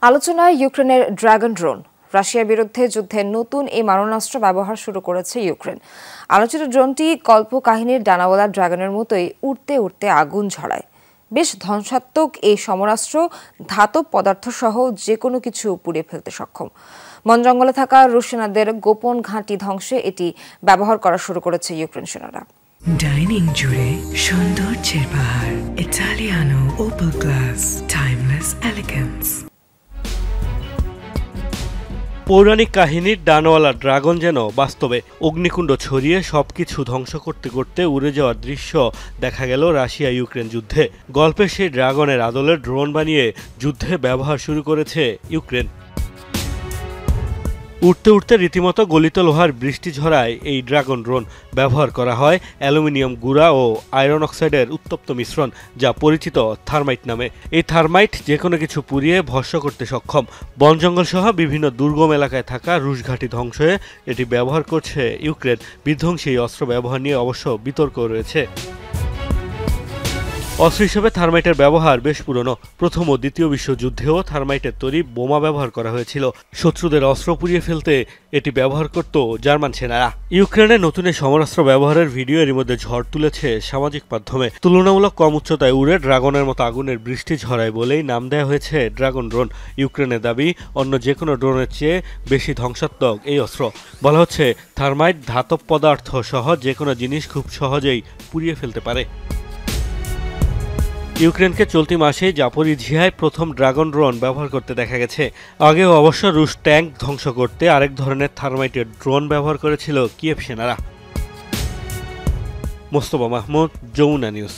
আলোচনায় ইউক্রেনের dragon drone. রাশিয়ার বিরুদ্ধে যুদ্ধে নতুন এই মারণাস্ত্র ব্যবহার শুরু করেছে ইউক্রেন। আলোচিত ড্রোনটি কল্পকাহিনীর ডানাওয়ালা ড্রাগনের মতোই উড়তে উড়তে আগুন ঝরায়। বেশ ধ্বংসাত্মক এই সমরাস্ত্র ধাতব পদার্থ সহ যে কোনো কিছু পুড়িয়ে ফেলতে সক্ষম। বন জঙ্গলে থাকা রুশ সেনাদের গোপন ঘাঁটি ধ্বংসে এটি ব্যবহার করা শুরু করেছে ইউক্রেন সেনারা। ডাইনিং জুড়ে সৌন্দর্যের পাহাড়, Italiano Opel glass, timeless elegance. পৌরাণিক কাহিনীর ডানাওয়ালা ড্রাগন যেন বাস্তবে অগ্নিকুণ্ড ছড়িয়ে সবকিছু ধ্বংস করতে করতে উড়ে যাওয়ার দৃশ্য দেখা গেল রাশিয়া ইউক্রেন যুদ্ধে। গল্পের সেই ড্রাগনের আদলে ড্রোন বানিয়ে যুদ্ধে ব্যবহার শুরু করেছে ইউক্রেন। উঠতে উঠতে রীতিমতো গলিত লোহার বৃষ্টি ঝরায় এই ড্রাগন ড্রোন। ব্যবহার করা হয় অ্যালুমিনিয়াম গুঁড়া ও আয়রন অক্সাইডের উত্তপ্ত মিশ্রণ, যা পরিচিত থার্মাইট নামে। এই থার্মাইট যে কোনো কিছু পুড়িয়ে ভস্ম করতে সক্ষম। বন জঙ্গল সহ বিভিন্ন দুর্গম এলাকায় থাকা রুশ ঘাঁটি ধ্বংসে এটি ব্যবহার করছে ইউক্রেন। বিধ্বংসী এই অস্ত্র ব্যবহার নিয়ে অবশ্য বিতর্ক রয়েছে। অস্ত্র হিসেবে থার্মাইটের ব্যবহার বেশ পুরনো। প্রথম ও দ্বিতীয় বিশ্বযুদ্ধেও থার্মাইটের তৈরি বোমা ব্যবহার করা হয়েছিল। শত্রুদের অস্ত্র পুড়িয়ে ফেলতে এটি ব্যবহার করত জার্মান সেনারা। ইউক্রেনের নতুন এই সমরাস্ত্র ব্যবহারের ভিডিও এর মধ্যে ঝড় তুলেছে সামাজিক মাধ্যমে। তুলনামূলক কম উচ্চতায় উড়ে ড্রাগনের মতো আগুনের বৃষ্টি ঝরায় বলেই নাম দেওয়া হয়েছে ড্রাগন ড্রোন। ইউক্রেনের দাবি, অন্য যে কোনো ড্রোনের চেয়ে বেশি ধ্বংসাত্মক এই অস্ত্র। বলা হচ্ছে, থার্মাইট ধাতব পদার্থ সহ যে কোনো জিনিস খুব সহজেই পুড়িয়ে ফেলতে পারে। ইউক্রেনকে চলতি মাসে জাপোরিঝিয়ায় প্রথম ড্রাগন ড্রোন ব্যবহার করতে দেখা গেছে। আগেও অবশ্য রুশ ট্যাঙ্ক ধ্বংস করতে আরেক ধরনের থার্মাইটের ড্রোন ব্যবহার করেছিল কিয়েভ সেনারা। মোস্তফা মাহমুদ, যমুনা নিউজ।